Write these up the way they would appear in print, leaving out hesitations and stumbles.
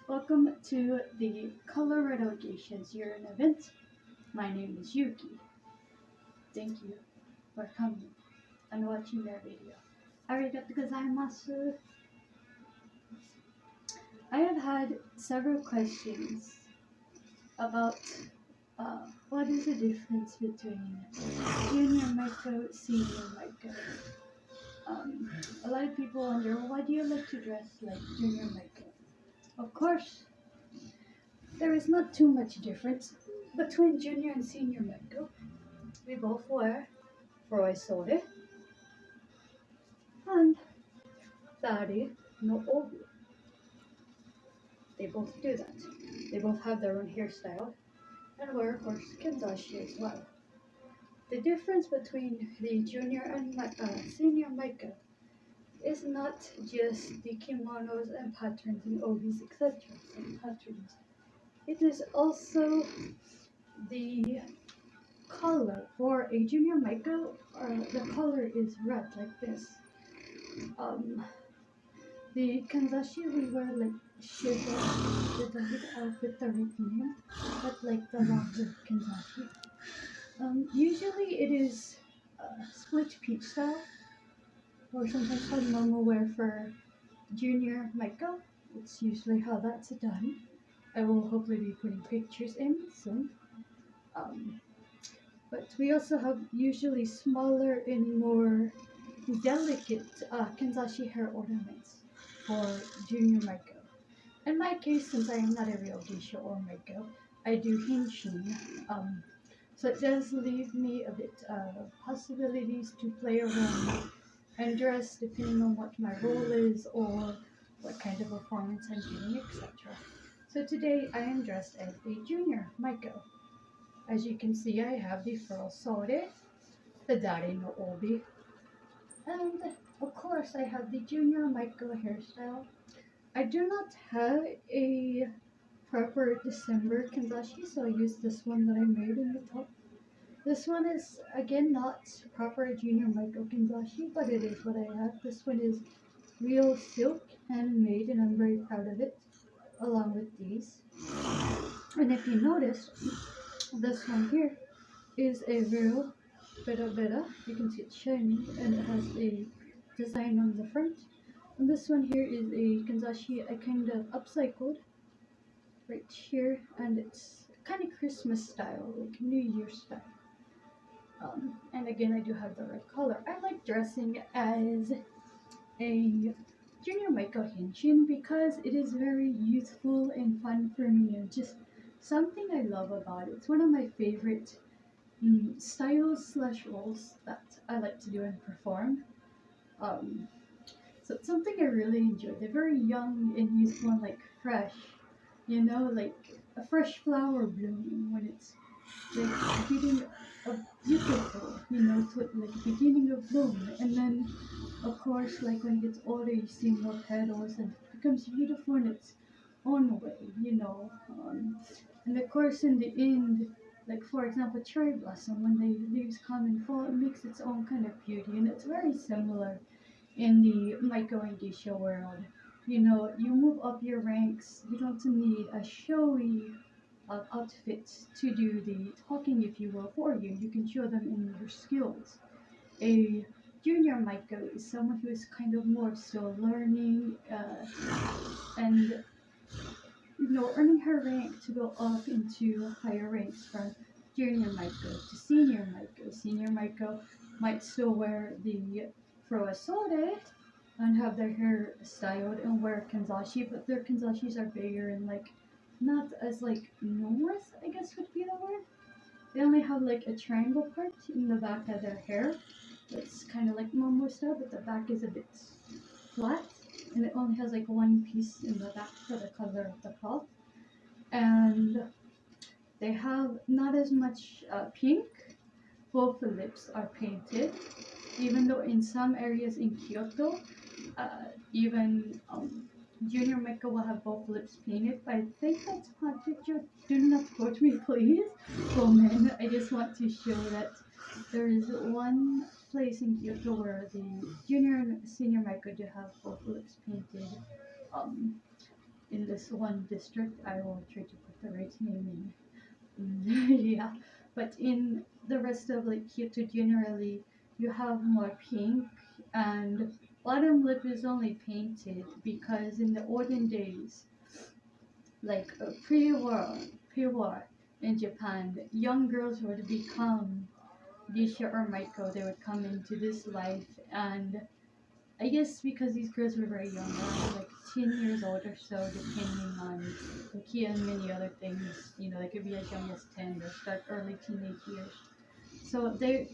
Welcome to the Colorado Geisha's year-end event. My name is Yuki. Thank you for coming and watching their video. Arigato gozaimasu. I have had several questions about what is the difference between junior Maiko, senior Maiko. A lot of people wonder, why do you like to dress like junior Maiko? Of course, there is not too much difference between junior and senior Maiko. We both wear Roisore and Dari no Obi. They both do that. They both have their own hairstyle and wear, of course, Kenzashi as well. The difference between the junior and senior Maiko is not just the kimonos and patterns and obis, etc. Patterns. It is also the color. For a junior Maiko, the color is red like this. The kanzashi we wear like shiba with the hood outfit the right name, but like the longer kanzashi. Usually it is split peach style, or sometimes called normal wear for junior Maiko. It's usually how that's done. I will hopefully be putting pictures in soon. But we also have usually smaller and more delicate kanzashi hair ornaments for junior Maiko. In my case, since I am not a real geisha or Maiko, I do henshin. So it does leave me a bit of possibilities to play around and dress depending on what my role is or what kind of performance I'm doing, etc. So today I am dressed as a junior Maiko. As you can see, I have the Furosore, the Dari no Obi, and of course I have the junior Maiko hairstyle. I do not have a proper December kanzashi, so I use this one that I made in the top. This one is, again, not proper junior Maiko kanzashi, but it is what I have. This one is real silk, handmade, and I'm very proud of it, along with these. And if you notice, this one here is a real beta. You can see it's shining, and it has a design on the front. And this one here is a kanzashi I kind of upcycled right here, and it's kind of Christmas style, like New Year style. And again, I do have the red color. I like dressing as a junior Maiko henshin because it is very youthful and fun for me, and just something I love about it. It's one of my favorite styles / roles that I like to do and perform. So it's something I really enjoy. They're very young and youthful and like fresh, like a fresh flower blooming when it's like beginning of beautiful, like beginning of bloom. And then of course, like when it gets older, you see more petals and it becomes beautiful in its own way, and of course in the end, like for example cherry blossom, when the leaves come and fall, it makes its own kind of beauty, and it's very similar in the Maiko and Geisha world. You move up your ranks, you don't need a showy outfit to do the talking, if you will, for you. You can show them in your skills. A junior Maiko is someone who is kind of more still learning and earning her rank to go up into higher ranks from junior Maiko to senior Maiko. Senior Maiko might still wear the Furosore and have their hair styled and wear kanzashi, but their kanzashis are bigger and like not as like numerous, I guess would be the word. They only have like a triangle part in the back of their hair. It's kind of like Momo style, but the back is a bit flat, and it only has like one piece in the back for the color of the cloth. And they have not as much pink. Both the lips are painted, even though in some areas in Kyoto, even junior Maiko will have both lips painted, but I think that's haunted. Do not quote me, please. Oh man, I just want to show that there is one place in Kyoto where the junior and senior Maiko do have both lips painted. in this one district. I will try to put the right name in. Yeah, but in the rest of like Kyoto generally, you have more pink, and bottom lip is only painted because in the olden days, like pre-war in Japan, young girls would become Geisha or Maiko. They would come into this life, and I guess because these girls were very young, around like 10 years old or so, depending on the key and many other things. You know, they could be as young as 10 or start early teenage years. So they,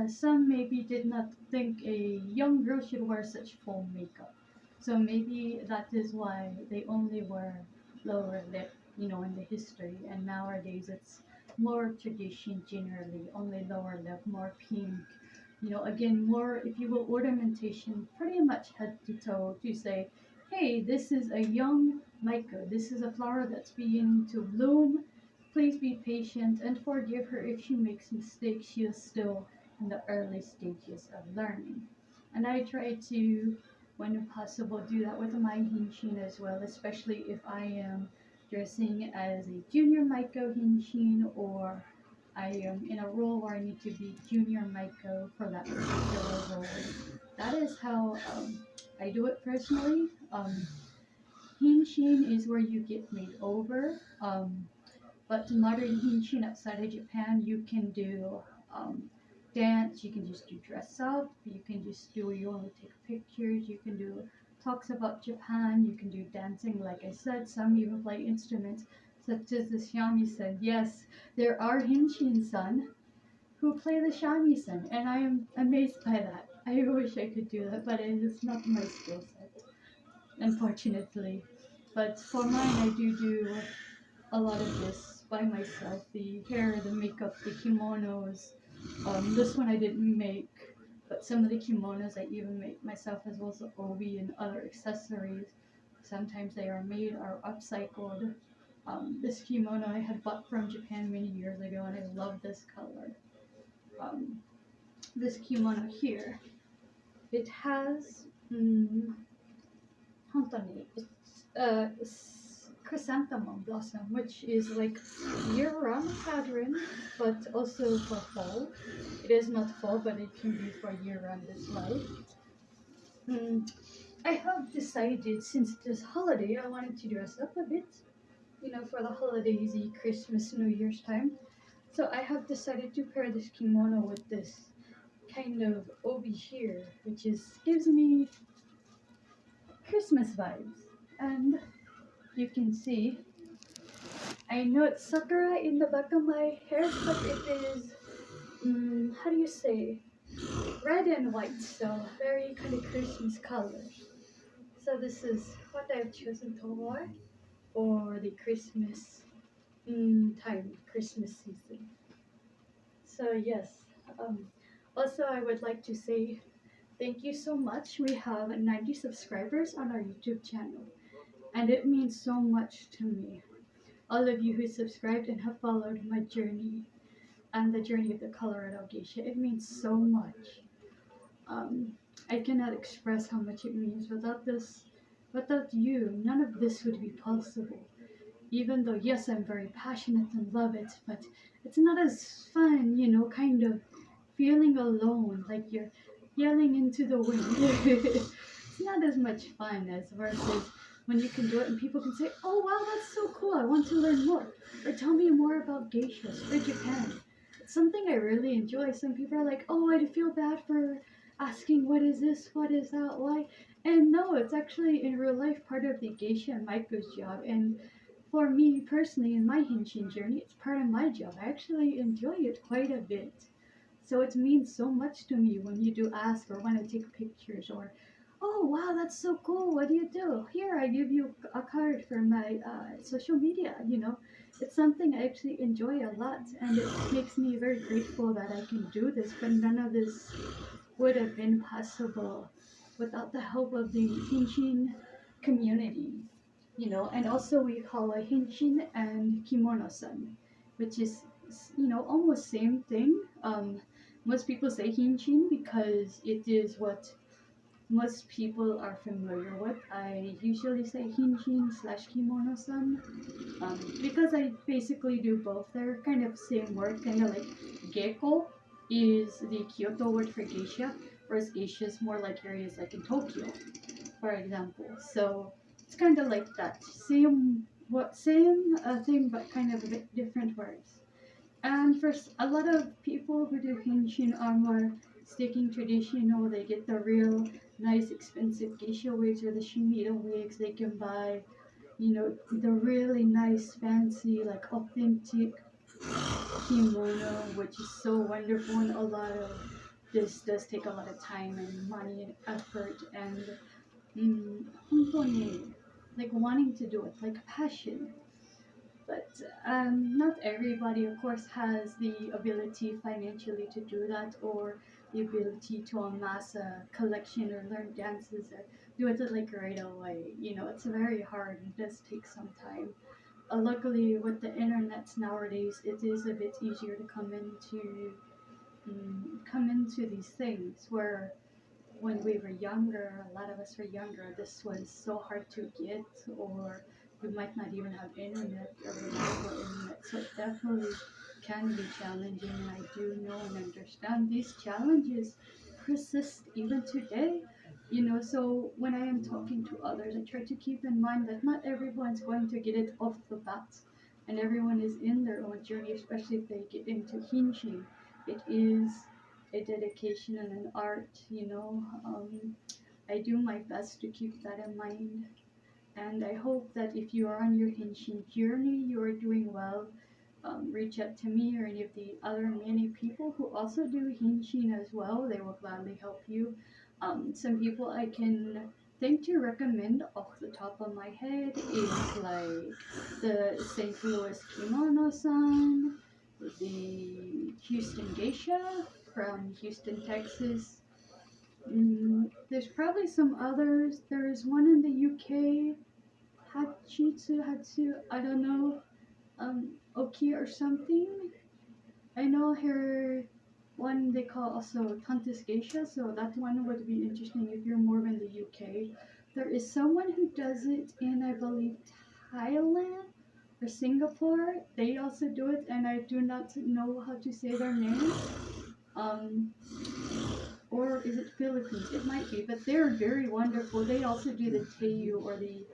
some maybe did not think a young girl should wear such full makeup. So maybe that is why they only wear lower lip, you know, in the history. And nowadays it's more tradition generally, only lower lip, more pink. You know, again, more, if you will, ornamentation, pretty much head to toe to say, hey, this is a young Maiko. This is a flower that's beginning to bloom. Please be patient and forgive her if she makes mistakes. She is still in the early stages of learning. And I try to, when possible, do that with my Hinshin as well, especially if I am dressing as a junior Maiko Hinshin, or I am in a role where I need to be junior Maiko for that particular role. That is how I do it personally. Hinshin is where you get made over. But modern Hinshin outside of Japan, you can do dance, you can just do dress up, you can just do, you want to take pictures, you can do talks about Japan, you can do dancing, like I said, some even play instruments, such as the shamisen. Yes, there are Hinshin-san who play the shamisen, and I am amazed by that. I wish I could do that, but it is not my skill set, unfortunately. But for mine, I do a lot of this by myself. The hair, the makeup, the kimonos. This one I didn't make, but some of the kimonos I even make myself, as well as the obi and other accessories. Sometimes they are made or upcycled. This kimono I had bought from Japan many years ago, and I love this color. This kimono here, it has, it's chrysanthemum blossom, which is like year-round pattern, but also for fall. It is not fall, but it can be for year-round as well. I have decided, since this holiday, I wanted to dress up a bit, you know, for the holidays, Christmas, New Year's time. So I have decided to pair this kimono with this kind of obi here, which gives me Christmas vibes. And you can see, I know it's sakura in the back of my hair, but it is, how do you say, red and white, so very kind of Christmas colors. So this is what I've chosen to wear for the Christmas time, Christmas season. So yes, also I would like to say thank you so much. We have 90 subscribers on our YouTube channel, and it means so much to me. All of you who subscribed and have followed my journey and the journey of the Colorado Geisha, it means so much. I cannot express how much it means. Without you, none of this would be possible. Even though, yes, I'm very passionate and love it, but it's not as fun, you know, kind of feeling alone, like you're yelling into the wind. It's not as much fun as versus when you can do it and people can say, oh wow, that's so cool, I want to learn more. Or tell me more about geishas or Japan. It's something I really enjoy. Some people are like, oh, I feel bad for asking what is this, what is that, why? And no, it's actually in real life part of the geisha and Maiko's job. And for me personally, in my Henshin journey, it's part of my job. I actually enjoy it quite a bit. So it means so much to me when you do ask or want to take pictures, or, oh wow, that's so cool, what do you do? Here, I give you a card for my social media, you know. It's something I actually enjoy a lot, and it makes me very grateful that I can do this, but none of this would have been possible without the help of the Henshin community, you know. And also we call a Henshin and Kimono-san, which is, you know, almost same thing. Most people say Henshin because it is what most people are familiar with. I usually say hinshin slash kimono-san, because I basically do both. They're kind of same word, kind of like gecko is the Kyoto word for geisha, whereas geisha is more like areas like in Tokyo, for example. So it's kind of like that. Same thing, but kind of a bit different words. And for a lot of people who do henshin are more sticking traditional. They get the real nice expensive geisha wigs or the shimida wigs they can buy. You know, the really nice fancy like authentic kimono, which is so wonderful, and a lot of this does take a lot of time and money and effort and 本当に like wanting to do it, like passion. But not everybody, of course, has the ability financially to do that, or the ability to amass a collection or learn dances or do it like right away. You know, it's very hard. It does take some time. Luckily, with the internets nowadays, it is a bit easier to come into these things. Where when we were younger, a lot of us were younger, this was so hard to get, or we might not even have internet or reliable internet. So it definitely can be challenging, and I do know and understand these challenges persist even today. You know, so when I am talking to others, I try to keep in mind that not everyone's going to get it off the bat, and everyone is in their own journey, especially if they get into hinshin. It is a dedication and an art, you know. I do my best to keep that in mind. And I hope that if you are on your henshin journey, you are doing well. Reach out to me or any of the other many people who also do henshin as well. They will gladly help you. Some people I can think to recommend off the top of my head is like the St. Louis Kimono-san, the Houston Geisha from Houston, Texas. There's probably some others. There is one in the UK, Hatsu, I don't know, Oki or something. I know her one they call also Tantis Geisha, so that one would be interesting if you're more in the UK. There is someone who does it in, I believe, Thailand or Singapore. They also do it, and I do not know how to say their name. Or is it Philippines? It might be, but they're very wonderful. They also do the Teiyu or the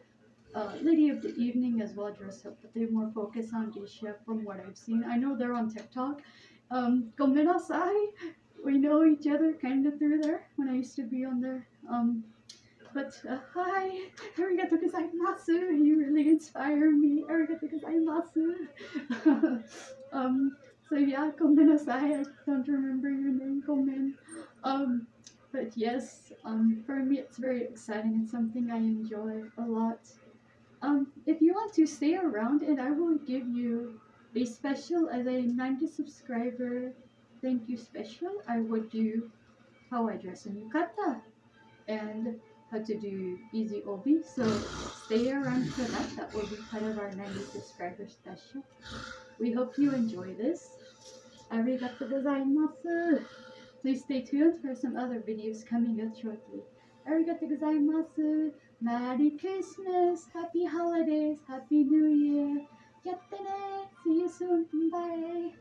Lady of the Evening as well, dress up, but they more focus on geisha from what I've seen. I know they're on TikTok. Gomenasai, we know each other kind of through there when I used to be on there. But hi, arigato gozaimasu. You really inspire me. Arigato gozaimasu. So yeah, gomenasai. I don't remember your name, Gomen. But yes, for me it's very exciting. It's something I enjoy a lot. If you want to stay around, and I will give you a special as a 90 subscriber thank you special. I would do how I dress in yukata and how to do easy obi. So stay around for that. That will be part of our 90 subscriber special. We hope you enjoy this. Arigato gozaimasu. Please stay tuned for some other videos coming up shortly. Arigato gozaimasu. Merry Christmas, Happy Holidays, Happy New Year. Yatte ne. See you soon. Bye.